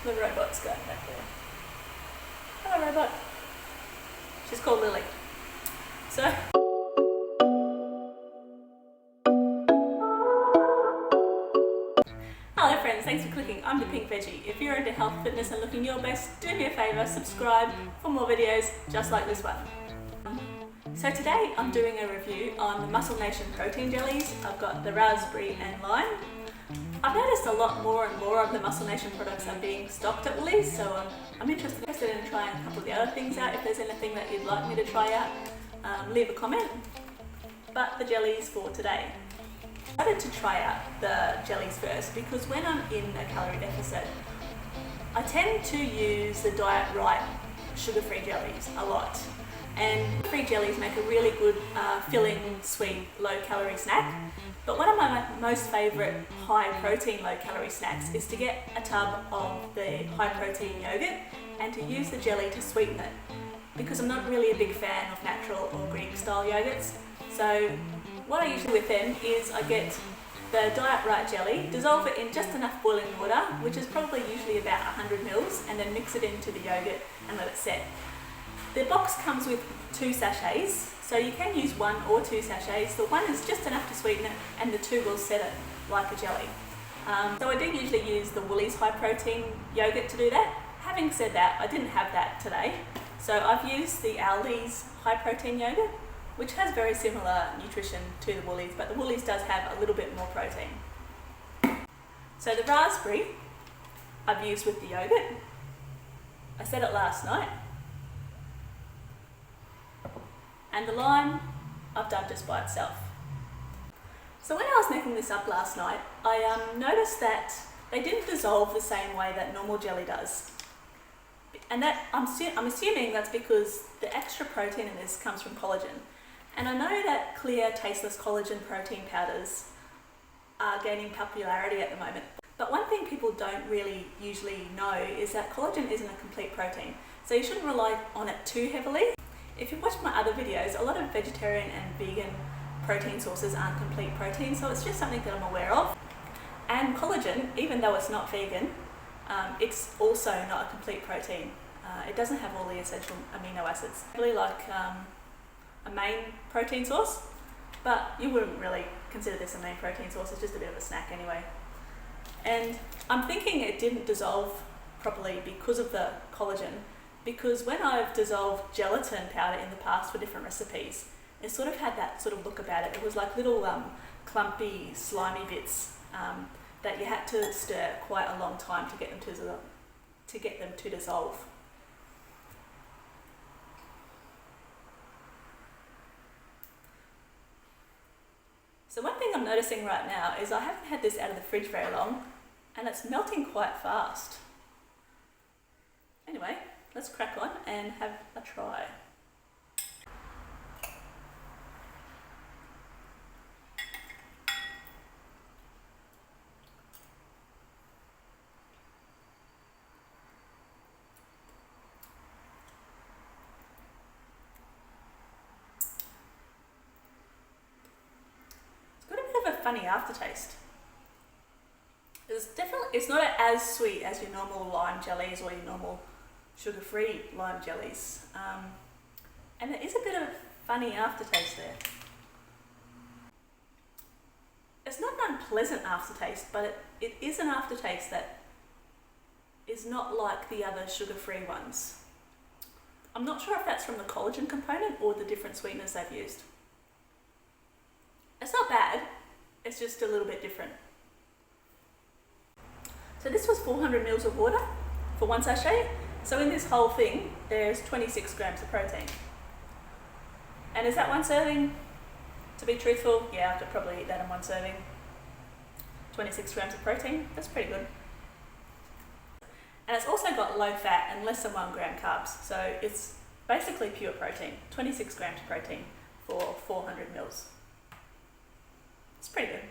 The robot's going back there. Hello, robot. She's called Lily. So, hello friends, thanks for clicking. I'm the Pink Veggie. If you're into health, fitness and looking your best, do me a favour, subscribe for more videos just like this one. So today I'm doing a review on the Muscle Nation protein jellies. I've got the raspberry and lime. I've noticed a lot more and more of the Muscle Nation products are being stocked at Woolies, so I'm interested in trying a couple of the other things out. If there's anything that you'd like me to try out, leave a comment. But the jellies for today. I decided to try out the jellies first because when I'm in a calorie deficit, I tend to use the Diet Right sugar-free jellies a lot. And free jellies make a really good filling, sweet, low-calorie snack. But one of my most favourite high-protein, low-calorie snacks is to get a tub of the high-protein yogurt and to use the jelly to sweeten it, because I'm not really a big fan of natural or Greek-style yogurts. So what I usually do with them is I get the Diet Right jelly, dissolve it in just enough boiling water, which is probably usually about 100 mils, and then mix it into the yogurt and let it set. The box comes with 2 sachets, so you can use 1 or 2 sachets. The 1 is just enough to sweeten it, and the 2 will set it like a jelly. So I do usually use the Woolies high protein yogurt to do that. Having said that, I didn't have that today, so I've used the Aldi's high protein yogurt, which has very similar nutrition to the Woolies, but the Woolies does have a little bit more protein. So the raspberry I've used with the yogurt. I said it last night. And the lime I've done just by itself. So when I was making this up last night, I noticed that they didn't dissolve the same way that normal jelly does. And that I'm assuming that's because the extra protein in this comes from collagen. And I know that clear, tasteless collagen protein powders are gaining popularity at the moment. But one thing people don't really usually know is that collagen isn't a complete protein. So you shouldn't rely on it too heavily. If you've watched my other videos, a lot of vegetarian and vegan protein sources aren't complete protein, so it's just something that I'm aware of. And collagen, even though it's not vegan, it's also not a complete protein. It doesn't have all the essential amino acids. Really like a main protein source, but you wouldn't really consider this a main protein source, it's just a bit of a snack anyway. And I'm thinking it didn't dissolve properly because of the collagen, because when I've dissolved gelatin powder in the past for different recipes, it sort of had that sort of look about it. It was like little clumpy, slimy bits that you had to stir quite a long time to get them to dissolve. So one thing I'm noticing right now is I haven't had this out of the fridge very long, and it's melting quite fast. Anyway, let's crack on and have a try. It's got a bit of a funny aftertaste. It's not as sweet as your normal lime jellies or your normal sugar-free lime jellies, and there is a bit of a funny aftertaste there. It's not an unpleasant aftertaste, but it is an aftertaste that is not like the other sugar-free ones. I'm not sure if that's from the collagen component or the different sweeteners they've used. It's not bad, it's just a little bit different. So this was 400 mils of water for 1 sachet. So in this whole thing, there's 26 grams of protein. And is that 1 serving? To be truthful, yeah, I could probably eat that in 1 serving. 26 grams of protein, that's pretty good. And it's also got low fat and less than 1 gram carbs. So it's basically pure protein, 26 grams of protein for 400 mils. It's pretty good.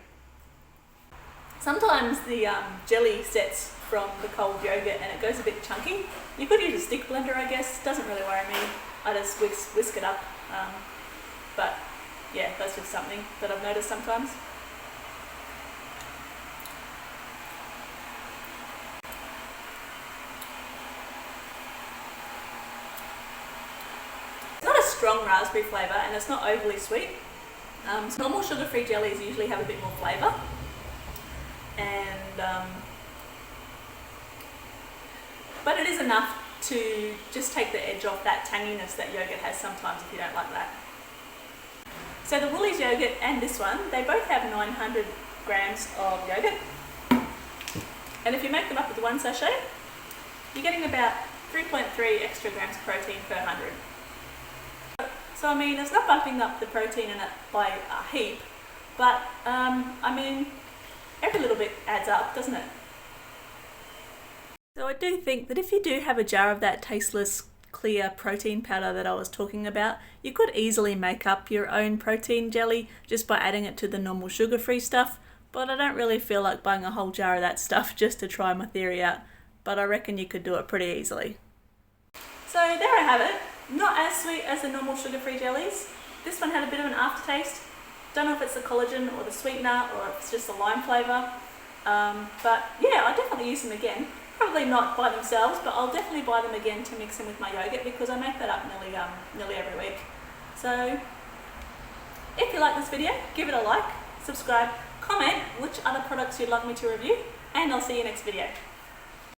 Sometimes the jelly sets from the cold yogurt and it goes a bit chunky. You could use a stick blender, I guess. Doesn't really worry me. I just whisk it up. But yeah, that's just something that I've noticed sometimes. strong raspberry flavour and it's not overly sweet. So normal sugar-free jellies usually have a bit more flavour, and but it is enough to just take the edge off that tanginess that yogurt has sometimes if you don't like that. So the Woolies yogurt and this one, they both have 900 grams of yogurt, and if you make them up with one sachet, you're getting about 3.3 extra grams of protein per 100. So I mean, it's not bumping up the protein in it by a heap, but I mean, every little bit adds up, doesn't it? So I do think that if you do have a jar of that tasteless, clear protein powder that I was talking about, you could easily make up your own protein jelly just by adding it to the normal sugar-free stuff, but I don't really feel like buying a whole jar of that stuff just to try my theory out, but I reckon you could do it pretty easily. So there I have it. Not as sweet as the normal sugar-free jellies. This one had a bit of an aftertaste. Don't know if it's the collagen or the sweetener or if it's just the lime flavour. But yeah, I'll definitely use them again. Probably not by themselves, but I'll definitely buy them again to mix in with my yogurt because I make that up nearly every week. So if you like this video, give it a like, subscribe, comment which other products you'd like me to review, and I'll see you next video.